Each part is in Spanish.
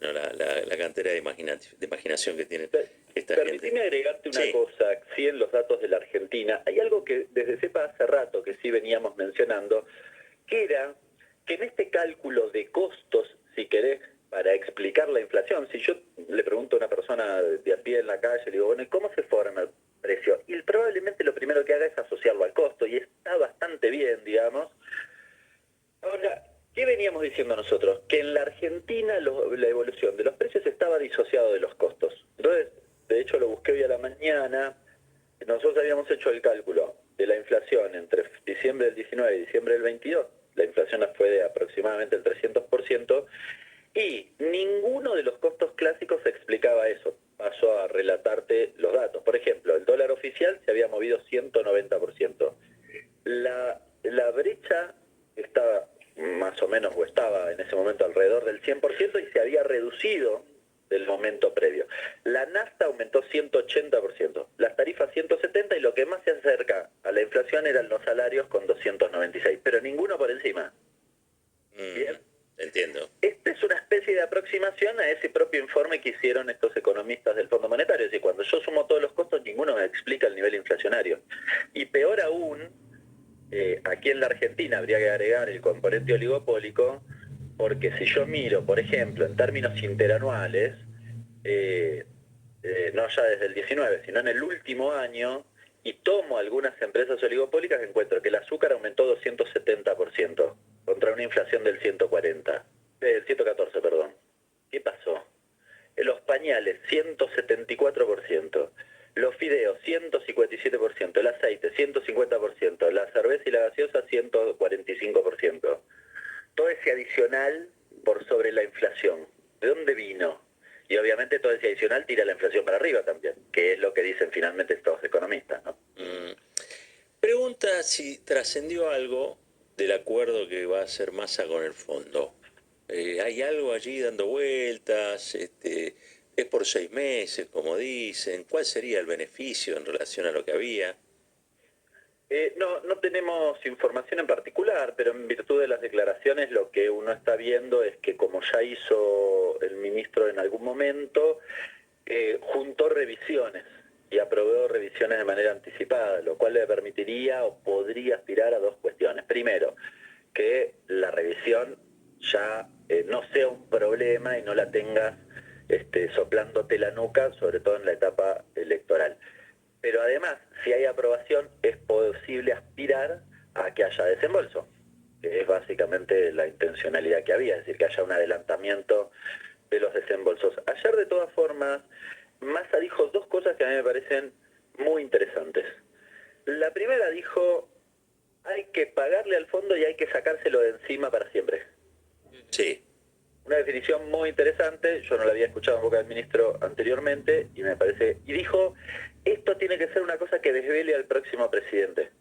¿no? La cantera de imaginación que tiene esta gente. Permitime agregarte una Sí. cosa, sí, en los datos de la Argentina. Hay algo que desde CEPA hace rato que sí veníamos mencionando, que era que en este cálculo de costos, si querés, para explicar la inflación, si yo le pregunto a una persona de a pie en la calle, le digo, bueno, ¿y cómo se forma el precio? Y probablemente lo primero que haga es asociarlo al costo, y está bastante bien, digamos. Ahora, ¿qué veníamos diciendo nosotros? Que en la Argentina la evolución de los precios estaba disociado de los costos. Entonces, de hecho lo busqué hoy a la mañana, nosotros habíamos hecho el cálculo de la inflación entre diciembre del 19 y diciembre del 22, la inflación fue de aproximadamente el 300%, y ninguno de los costos clásicos explicaba eso. Paso a relatarte los datos. Por ejemplo, el dólar oficial se había movido 190%. La brecha estaba más o menos, o estaba en ese momento alrededor del 100% y se había reducido del momento previo. La nafta aumentó 180%, las tarifas 170% y lo que más se acerca a la inflación eran los salarios con 296%, pero ninguno por encima. Bien. Entiendo. Esta es una especie de aproximación a ese propio informe que hicieron estos economistas del Fondo Monetario. Es decir, cuando yo sumo todos los costos, ninguno me explica el nivel inflacionario. Y peor aún, aquí en la Argentina habría que agregar el componente oligopólico, porque si yo miro, por ejemplo, en términos interanuales, no ya desde el 19, sino en el último año, y tomo algunas empresas oligopólicas, encuentro que el azúcar aumentó 270% contra una inflación del 114, perdón. ¿Qué pasó? Los pañales, 174%. Los fideos, 157%. El aceite, 150%. La cerveza y la gaseosa, 145%. Todo ese adicional por sobre la inflación. ¿De dónde vino? Y obviamente todo ese adicional tira la inflación para arriba también, que es lo que dicen finalmente estos economistas, ¿no? Pregunta si trascendió algo del acuerdo que va a hacer Massa con el fondo. ¿Hay algo allí dando vueltas? ¿Es por 6 meses, como dicen? ¿Cuál sería el beneficio en relación a lo que había? No tenemos información en particular, pero en virtud de las declaraciones lo que uno está viendo es que, como ya hizo el ministro en algún momento, juntó revisiones y aprobó revisiones de manera anticipada, lo cual le permitiría o podría aspirar a dos cuestiones. Primero, que la revisión ya no sea un problema y no la tengas soplándote la nuca, sobre todo en la etapa electoral. Pero además, si hay aprobación, es posible aspirar a que haya desembolso, que es básicamente la intencionalidad que había, es decir, que haya un adelantamiento de los desembolsos. Ayer, de todas formas, Massa dijo dos cosas que a mí me parecen muy interesantes. La primera dijo, hay que pagarle al fondo y hay que sacárselo de encima para siempre. Sí. Una definición muy interesante, yo no la había escuchado en boca del ministro anteriormente, y me parece, y dijo, esto tiene que ser una cosa que desvele al próximo presidente.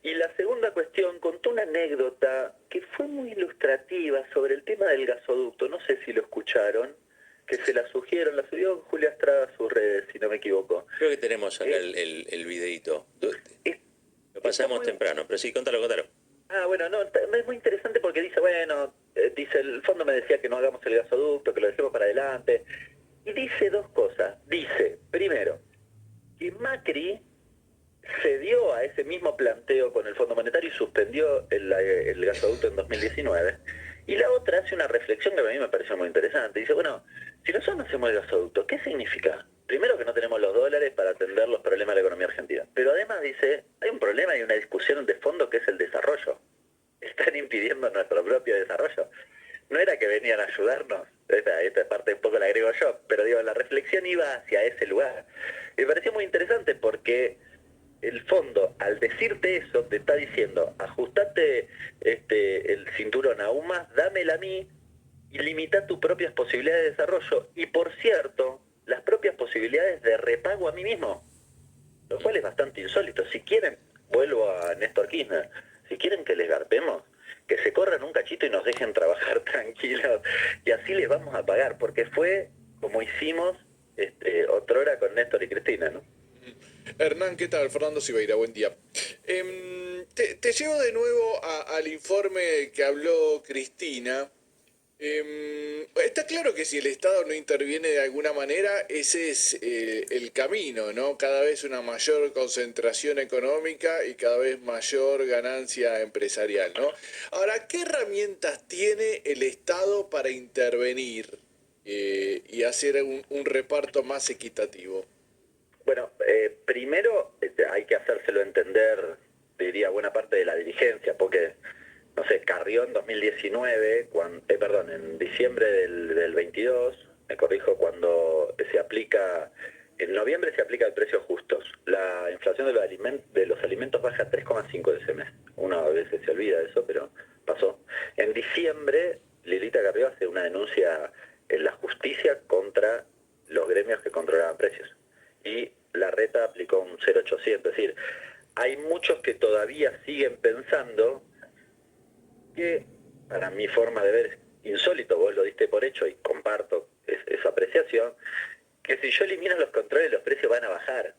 Y la segunda cuestión, contó una anécdota que fue muy ilustrativa sobre el tema del gasoducto, no sé si lo escucharon, que se la sugiero, la subió Julia Estrada a sus redes, si no me equivoco. Creo que tenemos acá el videíto. Lo pasamos muy... temprano, pero sí, contalo. Ah, bueno, no, es muy interesante porque dice, bueno, dice, el fondo me decía que no hagamos el gasoducto, que lo dejemos para adelante. Y dice dos cosas. Dice, primero, que Macri cedió a ese mismo planteo con el Fondo Monetario y suspendió el gasoducto en 2019. Y la otra hace una reflexión que a mí me pareció muy interesante. Dice, bueno, si nosotros no hacemos el gasoducto, ¿qué significa? Primero, que no tenemos los dólares para atender los problemas de la economía argentina. Pero además dice, hay un problema y una discusión de fondo que es el desarrollo. Están impidiendo nuestro propio desarrollo. No era que venían a ayudarnos, esta parte un poco la agrego yo, pero digo, la reflexión iba hacia ese lugar. Me pareció muy interesante porque el fondo, al decirte eso, te está diciendo, ajustate el cinturón aún más, dámela a mí y limita tus propias posibilidades de desarrollo. Y por cierto, las propias posibilidades de repago a mí mismo, lo cual es bastante insólito. Si quieren, vuelvo a Néstor Kirchner, si quieren que les garpemos, que se corran un cachito y nos dejen trabajar tranquilos, y así les vamos a pagar, porque fue como hicimos otrora con Néstor y Cristina, ¿no? Hernán, ¿qué tal? Fernando Sibeira, buen día. Te llevo de nuevo al informe que habló Cristina. Está claro que si el Estado no interviene de alguna manera, ese es el camino, ¿no? Cada vez una mayor concentración económica y cada vez mayor ganancia empresarial, ¿no? Ahora, ¿qué herramientas tiene el Estado para intervenir y hacer un reparto más equitativo? Bueno, primero hay que hacérselo entender, diría, buena parte de la dirigencia, porque, no sé, Carrió en 2019, perdón, en diciembre del 22, me corrijo, cuando se aplica, en noviembre se aplica el precios justos. La inflación de los alimentos baja 3,5 de ese mes. Uno a veces se olvida de eso, pero pasó. En diciembre, Lilita Carrió hace una denuncia en la justicia contra los gremios que controlaban precios. Y la reta aplicó un 0,800. Es decir, hay muchos que todavía siguen pensando que, para mi forma de ver, es insólito, vos lo diste por hecho y comparto esa apreciación, que si yo elimino los controles los precios van a bajar.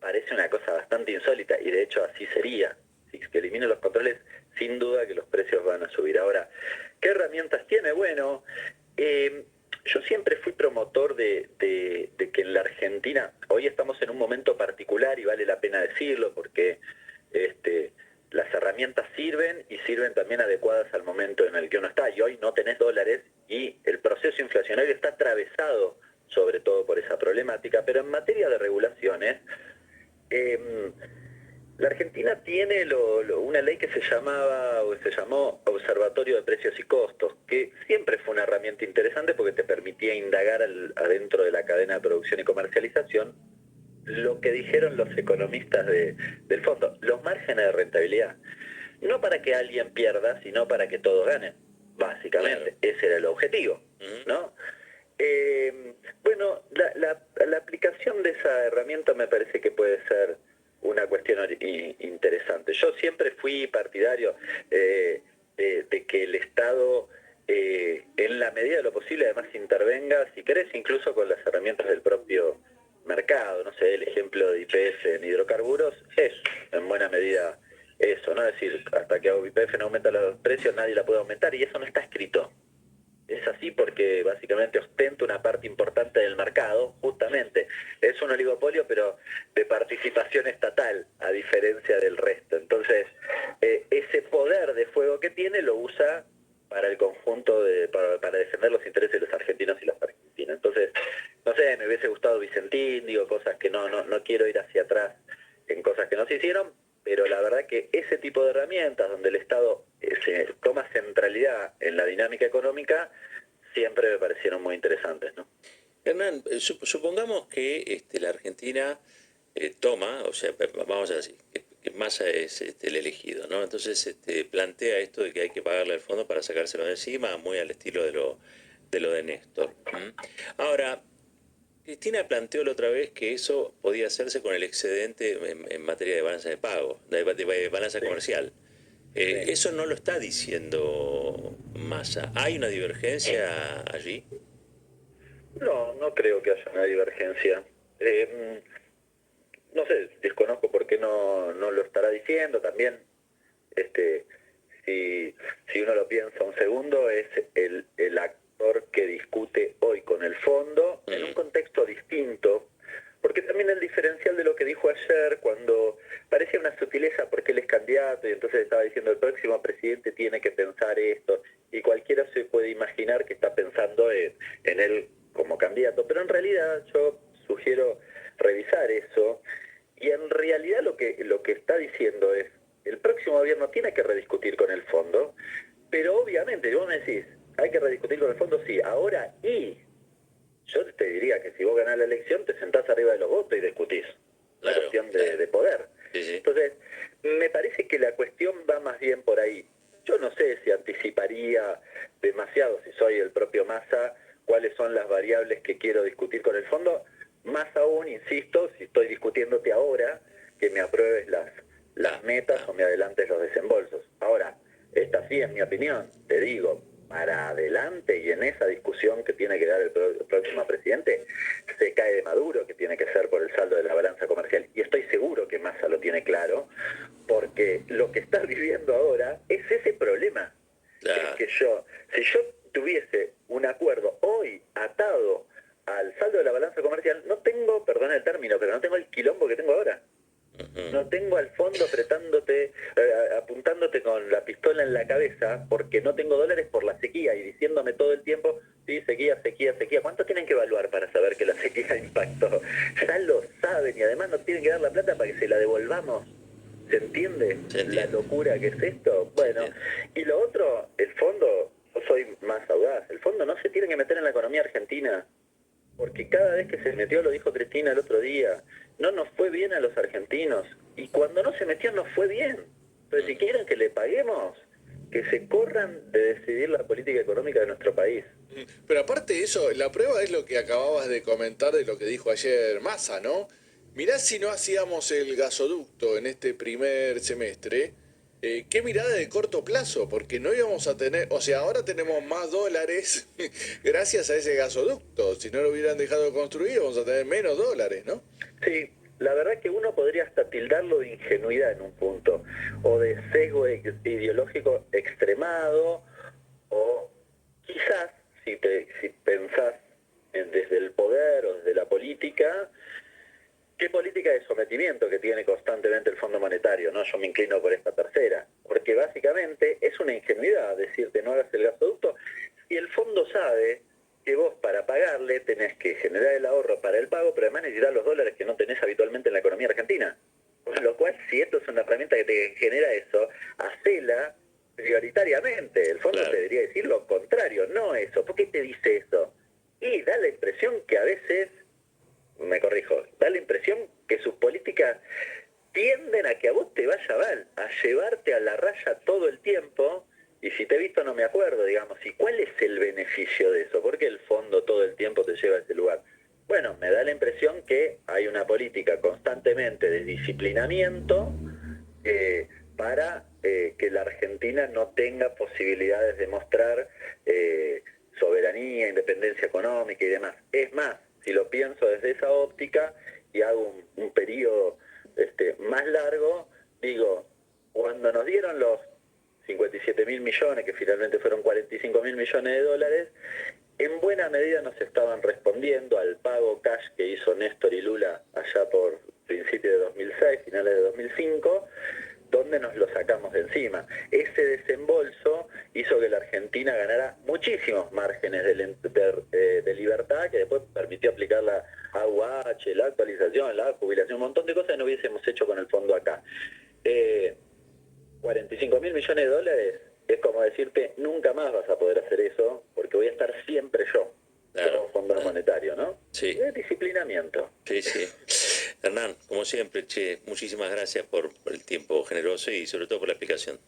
Parece una cosa bastante insólita y de hecho así sería. Si que elimino los controles, sin duda que los precios van a subir. Ahora, ¿qué herramientas tiene? Bueno, yo siempre fui promotor de que en la Argentina, hoy estamos en un momento particular y vale la pena decirlo porque las herramientas sirven y sirven también adecuadas al momento en el que uno está. Y hoy no tenés dólares y el proceso inflacionario está atravesado sobre todo por esa problemática, pero en materia de regulaciones, la Argentina tiene una ley que se llamó Observatorio de Precios y Costos, que siempre fue una herramienta interesante porque te permitía indagar adentro de la cadena de producción y comercialización lo que dijeron los economistas del fondo, los márgenes de rentabilidad. No para que alguien pierda, sino para que todos ganen, básicamente. Claro. Ese era el objetivo, ¿no? Bueno, la aplicación de esa herramienta me parece que puede ser una cuestión interesante. Yo siempre fui partidario de que el Estado, en la medida de lo posible, además intervenga, si querés, incluso con las herramientas del propio mercado. No sé, el ejemplo de YPF en hidrocarburos es, en buena medida, eso, ¿no? Es decir, hasta que YPF no aumenta los precios, nadie la puede aumentar, y eso no está escrito. Es así porque básicamente ostenta una parte importante del mercado, justamente. Es un oligopolio, pero de participación estatal, a diferencia del resto. Entonces, ese poder de fuego que tiene lo usa para el conjunto, para defender los intereses de los argentinos y las argentinas. Entonces, no sé, me hubiese gustado Vicentín, digo cosas que no quiero ir hacia atrás en cosas que no se hicieron, pero la verdad que ese tipo de herramientas donde el Estado se toma centralidad en la dinámica económica siempre me parecieron muy interesantes, ¿no? Hernán, supongamos que la Argentina toma, o sea, vamos a decir, que Massa es el elegido, ¿no? Entonces plantea esto de que hay que pagarle al fondo para sacárselo de encima, muy al estilo de lo de Néstor. Ahora, Cristina planteó la otra vez que eso podía hacerse con el excedente en materia de balanza de pago, de balanza comercial. Eso no lo está diciendo Massa. ¿Hay una divergencia allí? No creo que haya una divergencia. No sé, desconozco por qué no lo estará diciendo. También, si uno lo piensa un segundo, es el actor que discute hoy con el fondo en un contexto distinto, porque también el diferencial de lo que dijo ayer, cuando parecía una sutileza porque él es candidato y entonces estaba diciendo el próximo presidente tiene que pensar esto, y cualquiera se puede imaginar que está pensando en él como candidato, pero en realidad yo sugiero revisar eso, y en realidad lo que está diciendo es, el próximo gobierno tiene que rediscutir con el fondo, pero obviamente, vos me decís, hay que rediscutir con el fondo, sí, ahora, y yo te diría que si vos ganás la elección, te sentás arriba de los votos y discutís. La cuestión de poder. Sí, sí. Entonces, me parece que la cuestión va más bien por ahí. Yo no sé si anticiparía demasiado, si soy el propio Massa, cuáles son las variables que quiero discutir con el fondo. Más aún, insisto, si estoy discutiéndote ahora, que me apruebes las metas o me adelantes los desembolsos. Ahora, esta sí es mi opinión, te digo, para adelante y en esa discusión que tiene que dar el próximo presidente, se cae de Maduro, que tiene que ser por el saldo de la balanza comercial. Y estoy seguro que Massa lo tiene claro, porque lo que está viviendo ahora es ese problema. Claro. Es que si yo atado al saldo de la balanza comercial, no tengo, perdón el término, pero no tengo el quilombo que tengo ahora. No tengo al fondo apuntándote con la pistola en la cabeza porque no tengo dólares por la sequía y diciéndome todo el tiempo, sí, sequía, sequía, sequía. ¿Cuánto tienen que evaluar para saber que la sequía impactó? Ya lo saben y además nos tienen que dar la plata para que se la devolvamos. ¿Se entiende la locura que es esto? Bueno, y lo otro, el fondo, yo soy más audaz, el fondo no se tiene que meter en la economía argentina. Porque cada vez que se metió, lo dijo Cristina el otro día, no nos fue bien a los argentinos. Y cuando no se metió, nos fue bien. Pero si quieren que le paguemos, que se corran de decidir la política económica de nuestro país. Pero aparte de eso, la prueba es lo que acababas de comentar de lo que dijo ayer Massa, ¿no? Mirá si no hacíamos el gasoducto en este primer semestre, qué mirada de corto plazo, porque no íbamos a tener, o sea, ahora tenemos más dólares gracias a ese gasoducto. Si no lo hubieran dejado construir, vamos a tener menos dólares, ¿no? Sí, la verdad que uno podría hasta tildarlo de ingenuidad en un punto, o de sesgo ideológico extremado, o quizás, si pensás desde el poder o desde la política, ¿qué política de sometimiento que tiene constantemente el Fondo Monetario? ¿No? Yo me inclino por esta tercera, porque básicamente es una ingenuidad decirte no hagas el gasoducto, y el fondo sabe que vos para pagarle tenés que generar el ahorro para el pago, pero además necesitas los dólares que no tenés habitualmente en la economía argentina. Con lo cual, si esto es una herramienta que te genera eso, hacela prioritariamente. El fondo te debería decir lo contrario, no eso. ¿Por qué te dice eso? Y da la impresión que a veces, me corrijo, da la impresión que sus políticas tienden a que a vos te vaya mal, a llevarte a la raya todo el tiempo. Y si te he visto no me acuerdo, digamos, ¿y cuál es el beneficio de eso? ¿Por qué el fondo todo el tiempo te lleva a ese lugar? Bueno, me da la impresión que hay una política constantemente de disciplinamiento para que la Argentina no tenga posibilidades de mostrar soberanía, independencia económica y demás. Es más, si lo pienso desde esa óptica y hago un periodo más largo, digo, cuando nos dieron los 57.000 millones, que finalmente fueron 45.000 millones de dólares, en buena medida nos estaban respondiendo al pago cash que hizo Néstor y Lula allá por principios de 2006, finales de 2005, donde nos lo sacamos de encima. Ese desembolso hizo que la Argentina ganara muchísimos márgenes de libertad, que después permitió aplicar la AUH, la actualización, la jubilación, un montón de cosas que no hubiésemos hecho con el fondo acá. 45.000 millones de dólares es como decirte, nunca más vas a poder hacer eso, porque voy a estar siempre yo, como Fondo Monetario, ¿no? Sí. Es disciplinamiento. Sí, sí. Hernán, como siempre, muchísimas gracias por el tiempo generoso y sobre todo por la explicación.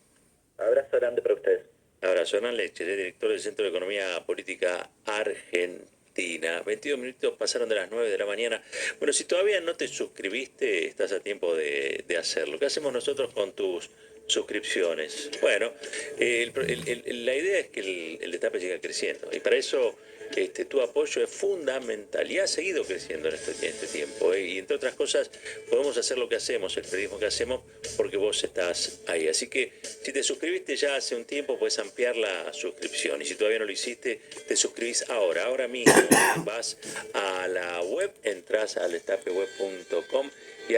Abrazo grande para ustedes. Abrazo. Hernán Leche, director del Centro de Economía Política Argentina. 22 minutos pasaron de las 9 de la mañana. Bueno, si todavía no te suscribiste, estás a tiempo de hacerlo. ¿Qué hacemos nosotros con tus suscripciones? Bueno, la idea es que el Destape siga creciendo y para eso tu apoyo es fundamental y ha seguido creciendo en este tiempo, y entre otras cosas podemos hacer lo que hacemos, el periodismo que hacemos, porque vos estás ahí. Así que si te suscribiste ya hace un tiempo, puedes ampliar la suscripción, y si todavía no lo hiciste, te suscribís ahora mismo. Vas a la web, entras al destapeweb.com